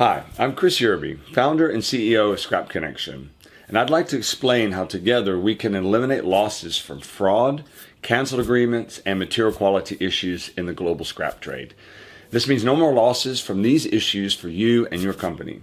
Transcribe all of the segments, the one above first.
Hi, I'm Chris Yerbey, founder and CEO of Scrap Connection, and I'd like to explain how together we can eliminate losses from fraud, canceled agreements, and material quality issues in the global scrap trade. This means no more losses from these issues for you and your company.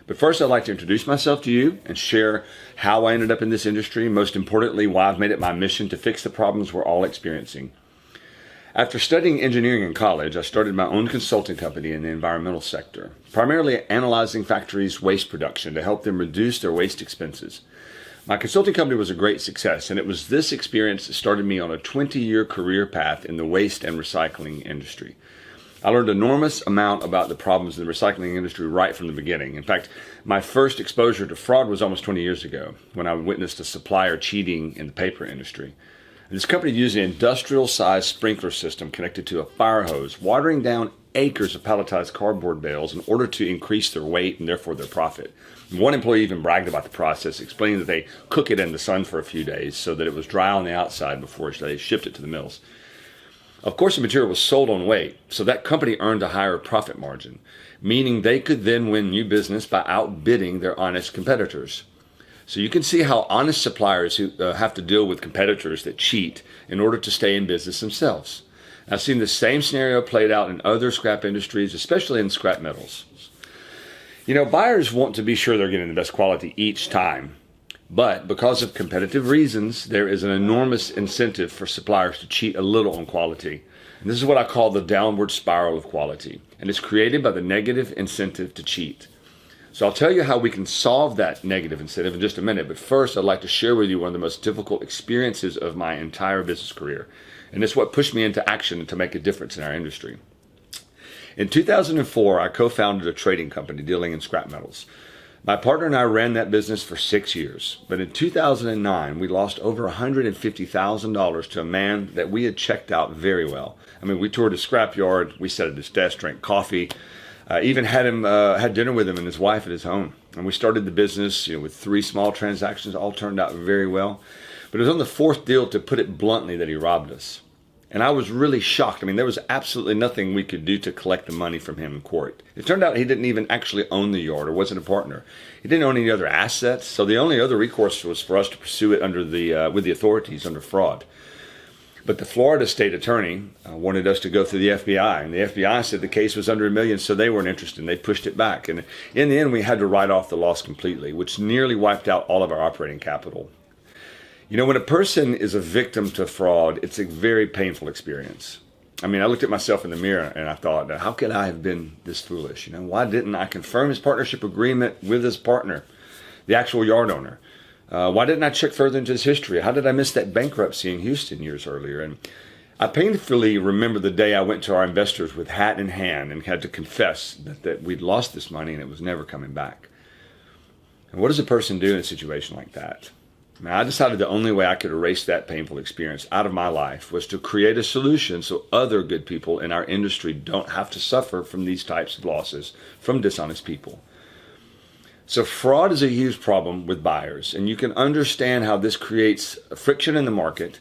But first, I'd like to introduce myself to you and share how I ended up in this industry, most importantly, why I've made it my mission to fix the problems we're all experiencing. After studying engineering in college, I started my own consulting company in the environmental sector, primarily analyzing factories' waste production to help them reduce their waste expenses. My consulting company was a great success, and it was this experience that started me on a 20-year career path in the waste and recycling industry. I learned an enormous amount about the problems in the recycling industry right from the beginning. In fact, my first exposure to fraud was almost 20 years ago when I witnessed a supplier cheating in the paper industry. This company used an industrial-sized sprinkler system connected to a fire hose, watering down acres of palletized cardboard bales in order to increase their weight and therefore their profit. One employee even bragged about the process, explaining that they cook it in the sun for a few days so that it was dry on the outside before they shipped it to the mills. Of course, the material was sold on weight, so that company earned a higher profit margin, meaning they could then win new business by outbidding their honest competitors. So you can see how honest suppliers who have to deal with competitors that cheat in order to stay in business themselves. I've seen the same scenario played out in other scrap industries, especially in scrap metals. You know, buyers want to be sure they're getting the best quality each time, but because of competitive reasons, there is an enormous incentive for suppliers to cheat a little on quality. And this is what I call the downward spiral of quality, and it's created by the negative incentive to cheat. So I'll tell you how we can solve that negative incentive in just a minute, but first I'd like to share with you one of the most difficult experiences of my entire business career. And it's what pushed me into action to make a difference in our industry. In 2004, I co-founded a trading company dealing in scrap metals. My partner and I ran that business for 6 years, but in 2009, we lost over $150,000 to a man that we had checked out very well. I mean, we toured a scrapyard, we sat at his desk, drank coffee, even had dinner with him and his wife at his home. And we started the business, with 3 small transactions, all turned out very well. But it was on the 4th deal, to put it bluntly, that he robbed us. And I was really shocked. I mean, there was absolutely nothing we could do to collect the money from him in court. It turned out he didn't even actually own the yard or wasn't a partner. He didn't own any other assets, so the only other recourse was for us to pursue it with the authorities under fraud. But the Florida state attorney wanted us to go through the FBI, and the FBI said the case was under $1 million, so they weren't interested, and they pushed it back. And in the end, we had to write off the loss completely, which nearly wiped out all of our operating capital. You know, when a person is a victim to fraud, it's a very painful experience. I mean, I looked at myself in the mirror and I thought, how could I have been this foolish? Why didn't I confirm his partnership agreement with his partner, the actual yard owner? Why didn't I check further into his history? How did I miss that bankruptcy in Houston years earlier? And I painfully remember the day I went to our investors with hat in hand and had to confess that we'd lost this money and it was never coming back. And what does a person do in a situation like that? I decided the only way I could erase that painful experience out of my life was to create a solution so other good people in our industry don't have to suffer from these types of losses from dishonest people. So fraud is a huge problem with buyers, and you can understand how this creates friction in the market,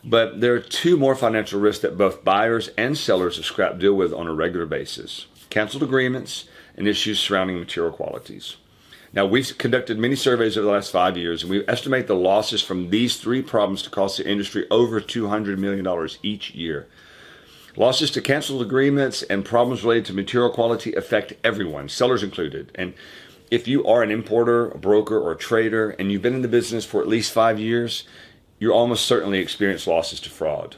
but there are 2 more financial risks that both buyers and sellers of scrap deal with on a regular basis: canceled agreements and issues surrounding material qualities. Now, we've conducted many surveys over the last 5 years, and we estimate the losses from these 3 problems to cost the industry over $200 million each year. Losses to canceled agreements and problems related to material quality affect everyone, sellers included. And if you are an importer, a broker, or a trader, and you've been in the business for at least 5 years, you almost certainly experience losses to fraud.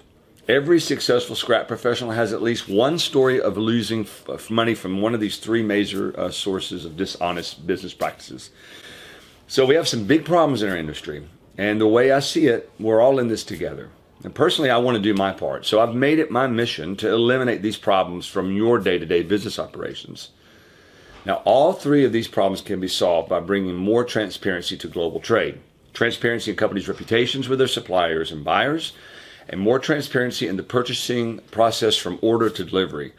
Every successful scrap professional has at least one story of losing money from one of these 3 major sources of dishonest business practices. So we have some big problems in our industry, and the way I see it, we're all in this together. And personally, I want to do my part, so I've made it my mission to eliminate these problems from your day-to-day business operations. Now, all 3 of these problems can be solved by bringing more transparency to global trade, transparency in companies' reputations with their suppliers and buyers, and more transparency in the purchasing process from order to delivery.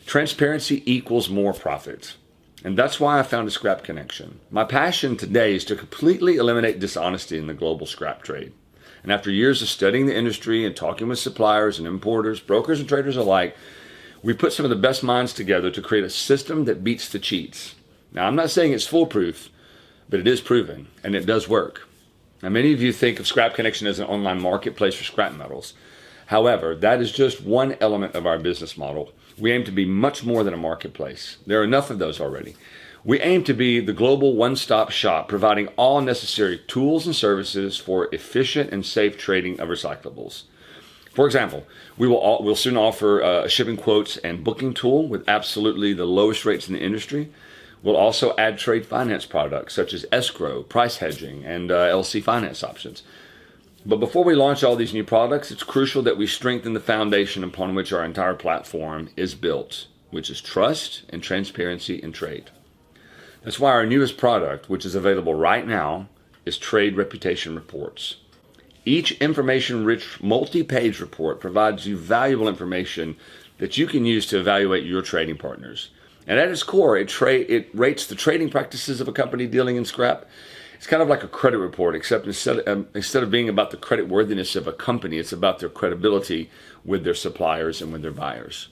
Transparency equals more profit. And that's why I founded Scrap Connection. My passion today is to completely eliminate dishonesty in the global scrap trade. And after years of studying the industry and talking with suppliers and importers, brokers and traders alike, we put some of the best minds together to create a system that beats the cheats. Now, I'm not saying it's foolproof, but it is proven, and it does work. Now, many of you think of Scrap Connection as an online marketplace for scrap metals. However, that is just one element of our business model. We aim to be much more than a marketplace. There are enough of those already. We aim to be the global one-stop shop, providing all necessary tools and services for efficient and safe trading of recyclables. For example, we'll soon offer a shipping quotes and booking tool with absolutely the lowest rates in the industry. We'll also add trade finance products such as escrow, price hedging, and LC finance options. But before we launch all these new products, it's crucial that we strengthen the foundation upon which our entire platform is built, which is trust and transparency in trade. That's why our newest product, which is available right now, is Trade Reputation Reports. Each information-rich multi-page report provides you valuable information that you can use to evaluate your trading partners. And at its core, it rates the trading practices of a company dealing in scrap. It's kind of like a credit report, except instead of being about the credit worthiness of a company, it's about their credibility with their suppliers and with their buyers.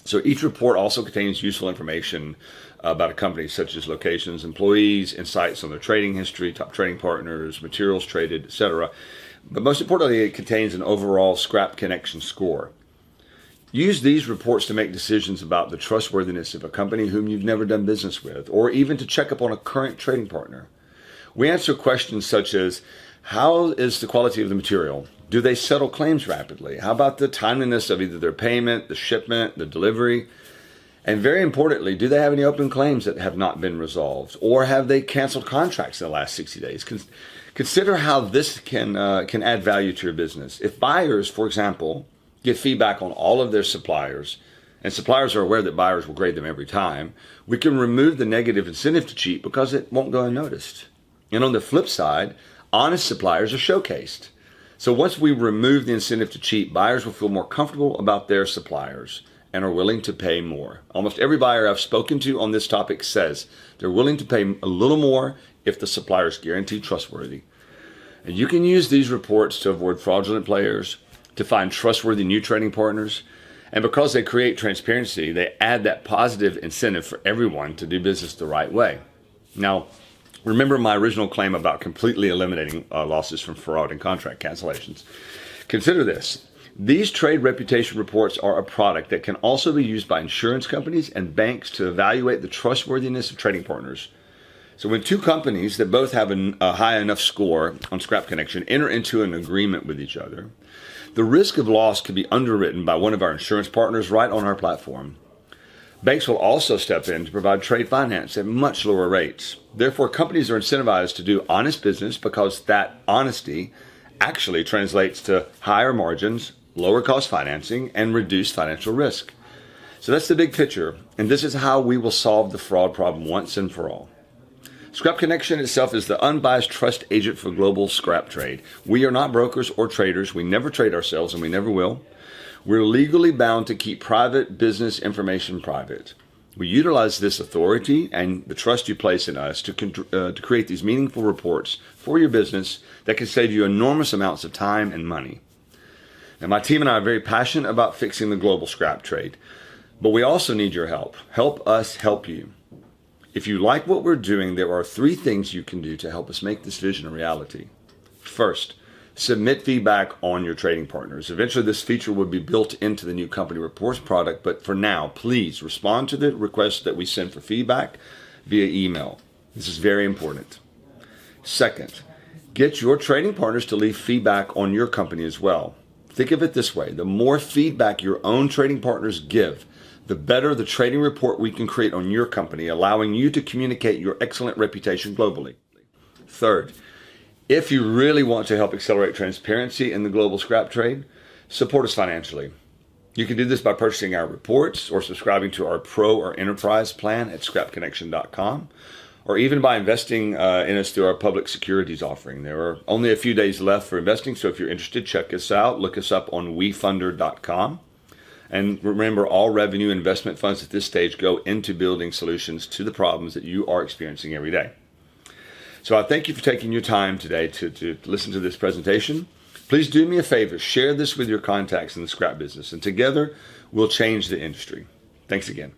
So each report also contains useful information about a company, such as locations, employees, insights on their trading history, top trading partners, materials traded, etc. But most importantly, it contains an overall Scrap Connection score. Use these reports to make decisions about the trustworthiness of a company whom you've never done business with, or even to check up on a current trading partner. We answer questions such as, how is the quality of the material? Do they settle claims rapidly? How about the timeliness of either their payment, the shipment, the delivery? And very importantly, do they have any open claims that have not been resolved? Or have they canceled contracts in the last 60 days? Consider how this can add value to your business. If buyers, for example, get feedback on all of their suppliers, and suppliers are aware that buyers will grade them every time, we can remove the negative incentive to cheat because it won't go unnoticed. And on the flip side, honest suppliers are showcased. So once we remove the incentive to cheat, buyers will feel more comfortable about their suppliers and are willing to pay more. Almost every buyer I've spoken to on this topic says they're willing to pay a little more if the supplier is guaranteed trustworthy. And you can use these reports to avoid fraudulent players, to find trustworthy new trading partners, and because they create transparency, they add that positive incentive for everyone to do business the right way. Now, remember my original claim about completely eliminating losses from fraud and contract cancellations. Consider this. These trade reputation reports are a product that can also be used by insurance companies and banks to evaluate the trustworthiness of trading partners. So when two companies that both have a high enough score on Scrap Connection enter into an agreement with each other, the risk of loss can be underwritten by one of our insurance partners right on our platform. Banks will also step in to provide trade finance at much lower rates. Therefore, companies are incentivized to do honest business because that honesty actually translates to higher margins, lower cost financing, and reduced financial risk. So that's the big picture, and this is how we will solve the fraud problem once and for all. Scrap Connection itself is the unbiased trust agent for global scrap trade. We are not brokers or traders. We never trade ourselves, and we never will. We're legally bound to keep private business information private. We utilize this authority and the trust you place in us to create these meaningful reports for your business that can save you enormous amounts of time and money. Now, my team and I are very passionate about fixing the global scrap trade, but we also need your help. Help us help you. If you like what we're doing, there are 3 things you can do to help us make this vision a reality. First, submit feedback on your trading partners. Eventually, this feature will be built into the new company reports product, but for now, please respond to the requests that we send for feedback via email. This is very important. Second, get your trading partners to leave feedback on your company as well. Think of it this way. The more feedback your own trading partners give, the better the trading report we can create on your company, allowing you to communicate your excellent reputation globally. Third, if you really want to help accelerate transparency in the global scrap trade, support us financially. You can do this by purchasing our reports or subscribing to our Pro or Enterprise plan at scrapconnection.com, or even by investing in us through our public securities offering. There are only a few days left for investing, so if you're interested, check us out. Look us up on wefunder.com. And remember, all revenue investment funds at this stage go into building solutions to the problems that you are experiencing every day. So I thank you for taking your time today to listen to this presentation. Please do me a favor, share this with your contacts in the scrap business, and together we'll change the industry. Thanks again.